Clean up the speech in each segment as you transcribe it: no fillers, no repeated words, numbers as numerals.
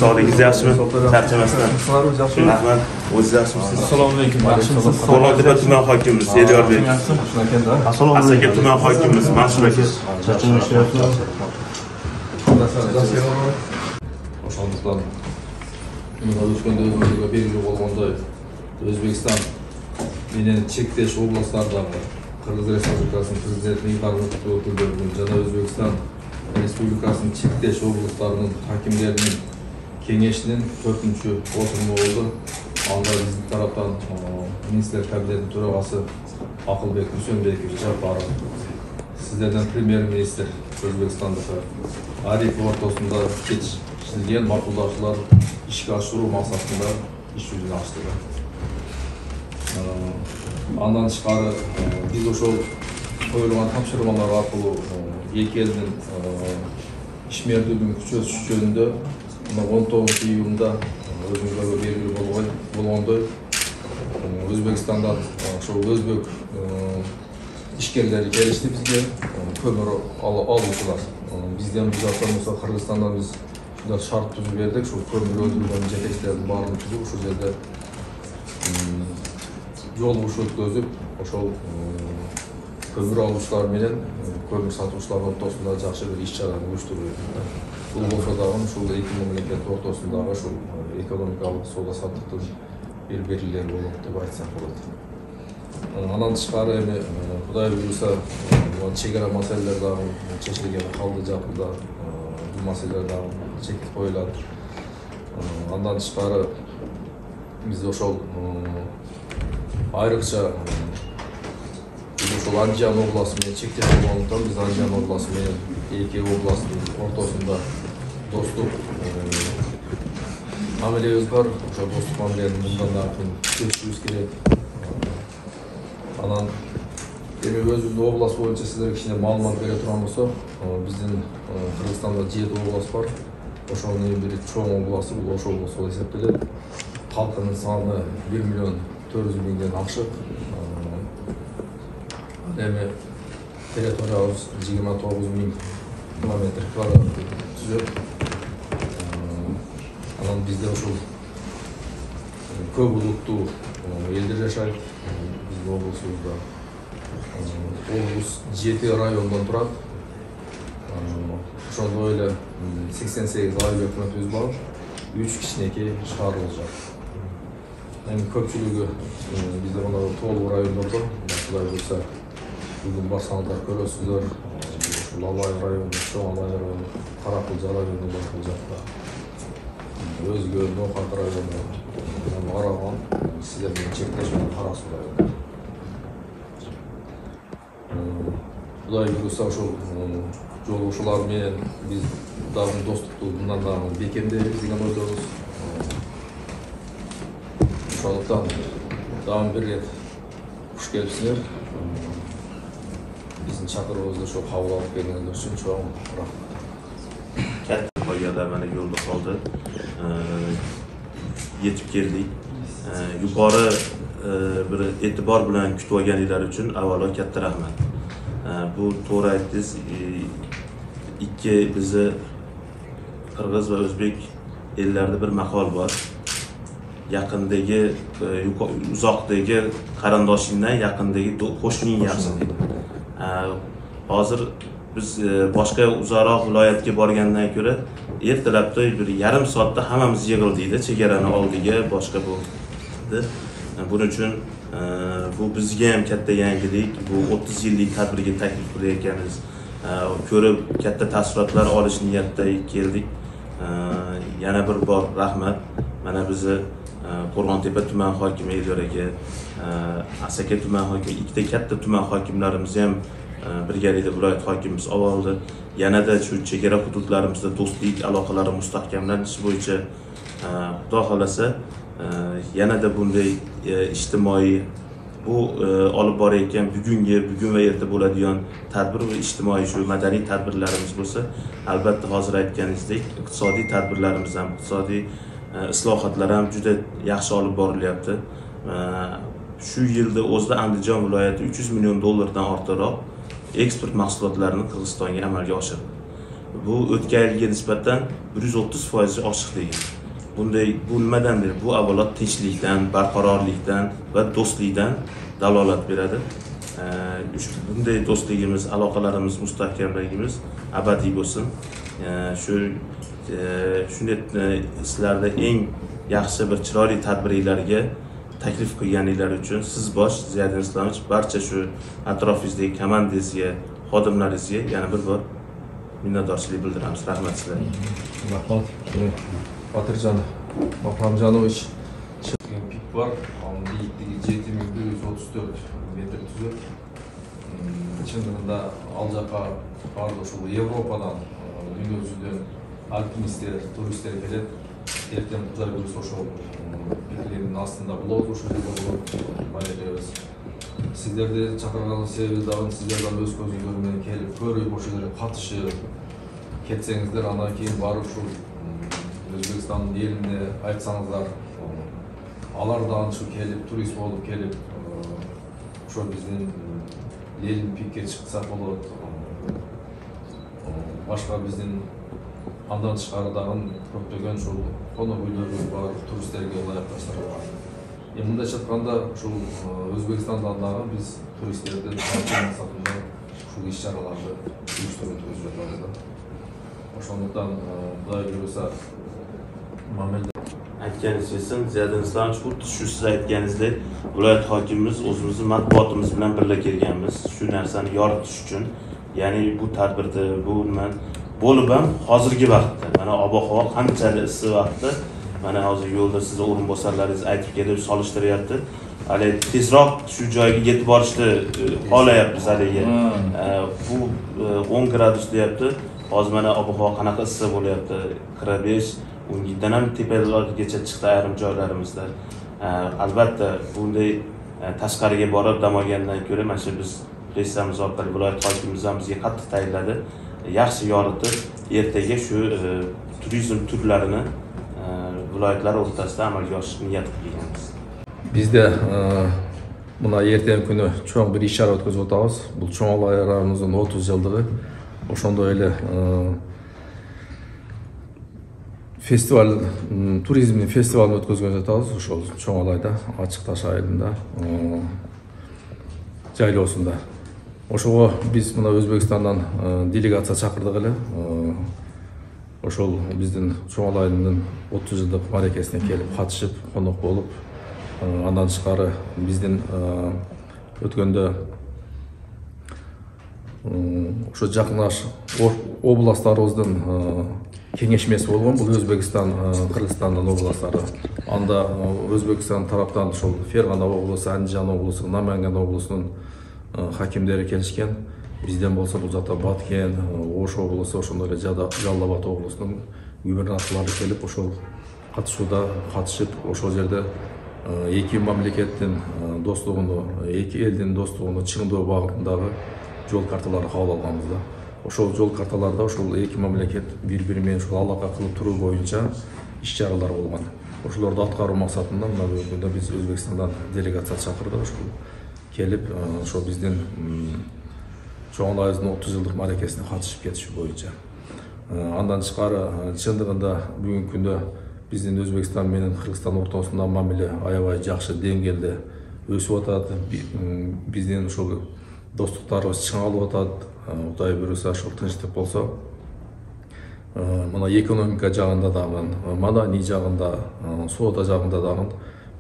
Sog'ligingiz yaxshimi? Charchamasdan. Rahmat. O'zingiz yaxshimisiz? Assalomu alaykum. Yaxshimisiz? Qo'rg'ontepa tuman hokimimiz Elyorbek. Asaka tuman hokimimiz Mansur aka. Charchamayapsizmi? Ошондуктан өткөндө өзүмүзгө белгилүү болгондой Өзбекстан менен чектеш областтардагы Кыргыз Республикасынын президентин кармактуу өкүлдөрүнүн жана Өзбекстан Республикасынын чектеш областарынын хакимдеринин кеңешинин 4-чү отуруму болду. Анда биздин тараптан министрлер кабинетинин төрагасы Акылбек Дүйсөнбекович Жапаров, сиздерден премьер-министр Өзбекстандыкы Арипов ортосунда кечирилген макулдашуулар ишке ашыруу максатында иш жүзүн ачтык. Андан тышкары биз ошол коюлган тапшырмалар аркылуу эки элдин ишмердүүлүгүн күчөтүш жөнүндө 19-июнда өзүңүзгө белгилүү болгондой Өзбекстандан ошол өзбек ишкерлери келишти бизге көмүр алуучулар. Бизден биз болсо Кыргызстандан биз шарт түзүп бердик, ушул көмүр өндүргөн жетекчилердин баарын түзүп, ушул жерде жолугуш өткөзүп, ошол көмүр алуучулар менен көмүр сатуучулар ортосунда жакшы бир иш-чараны уюштуруу. Бул болсо дагы ушул эки мамлекет ортосундагы ушул экономикалык соода-саттыктын бир белгилери болот деп айтсак болот. Андан тышкары эми Кудай буйруса чек ара маселелер дагы чечилген калды жакында. Бул маселелер дагы чектеп коюлат. Андан тышкары биз ошол айрыкча ошол Анжан областы менен чектеп болгондуктан биз Анжан областы менен эки областтын ортосунда достук мамилебиз бар. Ошол достук мамилени мындан ары күчөтүшүбүз керек. Анан эми өзүбүздүн область боюнча сиздерге кичине маалымат бере турган болсок, биздин Кыргызстанда 7 область бар. Ошонун эң бир чоң областы бул Ош обласу болуп эсептелет. Халкынын саны 1.400.000ден ашык. Эми территориябыз 29.000 километр квадрат түзөт. Анан бизде ошол көп улуттуу элдер жашайт. Биздин облусубузда облус 7 райондон турат. Ошондой эле 88 айыл өкмөтүбүз бар, 3 кичинекей шаарыбыз. Эми көпчүлүгү бизде мына толук райондордо, Кудай буйруса бүгүн барсаңыздар көрөсүздөр. Лалай району, Чоң Алай району, Каракылжа району бар бул жакта. Өзгө Ноокат району, Араган, сиздер менен чектешкен Кара Суу району. Кудай буйруса ошол жолугушуулар менен биз дагы достукту мындан дагы бекемдейбиз деген ойдобуз. Ошондуктан дагы бир рет куш келипсиңер. Биздин чакыруубузду ошо кабыл алып келгениңер үчүн чоң рахмат. Koyada mana yo'lda qoldi. Yetib keldik. Yuqori bir e'tibor bilan kutib olganinglar uchun avvalo katta rahmat. Bu to'g'ri aytdingiz. Ikki bizni Qirg'iz va O'zbek ellarida bir maqol bor. Yaqindagi, uzoqdagi qarindoshingdan yaqindagi qo'shning yaxshi deydi. Hozir biz boshqa uzoqroq viloyatga borgandan ko'ra ertalabda bir yarim soatda hammamiz yig'ildikda chegarani oldiga boshqa bo'ldi. Buning uchun bu bizga ham katta yangilik. Bu 30 yillik tadbirga taklif qilayotganmiz. Ko'rib katta taassurotlar olish niyatida keldik. Yana bir bor rahmat. Mana bizni Qo'rg'ontepa tuman hokimi Elyor aka, Asaka tuman hokimi, ikkita katta tuman hokimlarimiz ham birgalikda viloyat hokimimiz oldi. Yanada shu chegara hududlarimizda do'stlik aloqalari mustahkamlanishi bo'yicha Xudo xolasa yanada bunday ijtimoiy bu olib borayotgan bugun va erta bo'ladigan tadbir va ijtimoiy shu madaniy tadbirlarimiz bo'lsa, albatta hozir aytganingizdek iqtisodiy tadbirlarimiz ham, iqtisodiy islohotlar ham juda yaxshi olib borilyapti. Shu yilda o'zida Andijon viloyati $300 million dan ortiqroq eksport mahsulotlarini Qirg'izistonga amalga oshirdi. bu o'tgan yilga nisbatan 130% oshiqligi. Bu nimadandir? Bu avvalo tinchlikdan, barqarorlikdan va do'stlikdan dalolat beradi. Bunday do'stligimiz, aloqalarimiz, mustahkamligimiz abadiy bo'lsin. Shunday sizlarda eng yaxshi bir chiroyli tadbirlarga taklif qilganinglar uchun siz bosh Ziyoddin Islomovich barcha shu atrofingizdagi komandangizga, xodimlaringizga yana bir bor minnatdorchilik bildiramiz. Rahmat sizlarga. Rahmat. Батыржан Махрамжанович пик бар. Оның биіктігі 7134 метр түзіп. Шындығында ал жаққа барды ушул Европадан, дүниежүзүдөн альпинисттер, туристтер келет. Ертең Кудай буюрса ошол пиктин астында болот, ошол жерде болот. Байкебиз. Сиздерди чакырганын себеби дагы сиздердин өз көзүңөр менен келип көрүп, ошол жерге катышып кетсеңиздер, андан кийин барып ушул Өзбекстанның еліне айтсаңыздар, алардан шу келіп, турист болып келіп, ошо биздин Лелин пикке чыкса болот. Башка биздин андан тышкары дагы көптөгөн ушул конок үйлөрүбүз бар, туристтерге ылайыкташтар бар. Мындайча айтканда, ушул Өзбекстандан дагы биз туристтерди тартуу максатында ушул иш-чараларды уюштуруп жатабыз. Ошондуктан Кудай буюрса aytganingiz kelsin, Ziyoddin Islomovich, xuddi shu siz aytganingizdek, viloyat hokimimiz o'zimizni matbuotimiz bilan birga kelganmiz, shu narsani yoritish uchun. Ya'ni bu tadbirda bu nima bo'lib ham hozirgi vaqtda, mana ob-havo qanchalik issiq vaqtda, mana hozir yo'lda siz o'rinbosarlaringiz aytib kelib solishtiryapti. Hali tezroq shu joyga yetib borishni xohlayapmiz haligi. Bu 10 gradus deyapti. Hozir mana ob-havo qanaqa issiq bo'lyapti? 45 undan ham tepalargacha chiqdi ayrim joylarimizda. Albatta bunday tashqariga borib dam olgandan ko'ra mana shu biz reyssamiz orqali viloyat hokimimiz ham bizga qattiq tayinladi. Yaxshi yoritib, ertaga shu turizm turlarini viloyatlar o'rtasida amalga oshirishni niyat qilganmiz. Bizde mına ertesi günü çoğun bir iş ötközüp atабыз. Бұл çoğun olaylarımızın 30 yıldığı. Ошондо эле фестиваль, туризмдин фестивалын өткөзгөн жатабыз. Ошол чоң алайда, Ачык Таш айылында, жайлоосунда. Ошого биз мына Өзбекстандан делегация чакырдык эле. Ошол биздин чоң алайдын 30 жылдык маракесине келип катышып, конок болуп, андан тышкары биздин өткөндө ошо жакындаш областтарыбыздын кеңешмеси болгон. Бул Өзбекстан, Кыргызстандын областтары. Анда Өзбекстан тараптан ошол Фергана облусу, Андижан облусу, Наманган облусунун хакимдери келишкен. Бизден болсо бул жакта Баткен, Ош облусу, ошондой эле Жалал Абад облусунун губернаторлору келип, ошол катышууда катышып, ошол жерде эки мамлекеттин достугуну, эки элдин достугуну чыңдоо багытындагы жол карталары кабыл алганбыз да. Ошол жол карталарда ошол эки мамлекет бири-бири менен ошол алака кылып туруу боюнча иш-чаралар болгон. Ошолорду аткаруу максатында мына бүгүндө биз Өзбекстандан делегация чакырдык. Ошол келип, ошол биздин чоң алайдын 30 жылдык маракесине катышып кетиши боюнча. Андан тышкары чындыгында бүгүнкү күндө биздин Өзбекстан менен Кыргызстан ортосунда мамиле аябай жакшы деңгээлде өсүп атат. Биздин ошол достуктарыбыз чыңалып атат. Кудай буюрса ошол тынчтык болсо, мына экономика жагында дагы, маданий жагында, соода жагында дагы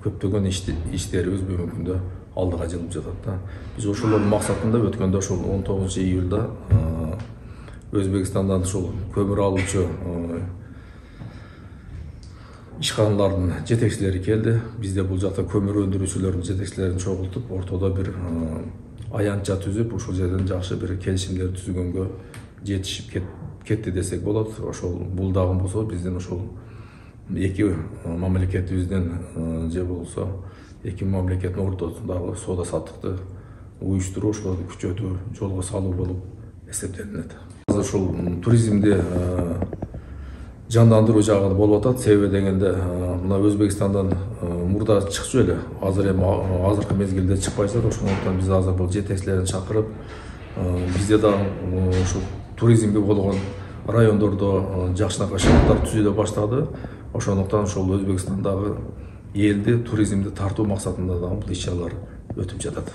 көптөгөн иштерибиз бүгүнкү күндө алдыга жылып жатат да. Биз ошолордун максатында өткөндө ошол 19 июлда Өзбекстандан ошол көмүр алуучу ишканалардын жетекчилери келди. Бизде бул жакта көмүр өндүрүүчүлөрдүн жетекчилерин чогултуп, ортодо бир аянтча түзүп, ошол жерден жакшы бир келишимдер түзгөнгө жетишип кетти десек болот. Ошол бул дагы болсо биздин ошол эки мамлекетибиздин же болсо эки мамлекеттин ортосундагы соода саттыкты уюштуруу, ошолорду күчөтүү, жолго салуу болуп эсептелинет. Ошол туризмди жандандыруу жагы болуп атат. Себеби дегенде мына Өзбекстандан мурда чыкчу эле, азыр эми азыркы мезгилде чыкпайсыздар. Ошондуктан биз азыр бул жетекчилерин чакырып, бизде да ошо туризмге болгон райондордо жакшынакай шарттар түзүлө баштады. Ошондуктан ошол Өзбекстандагы элди туризмди тартуу максатында дагы бул иш-чаралар өтүп жатат.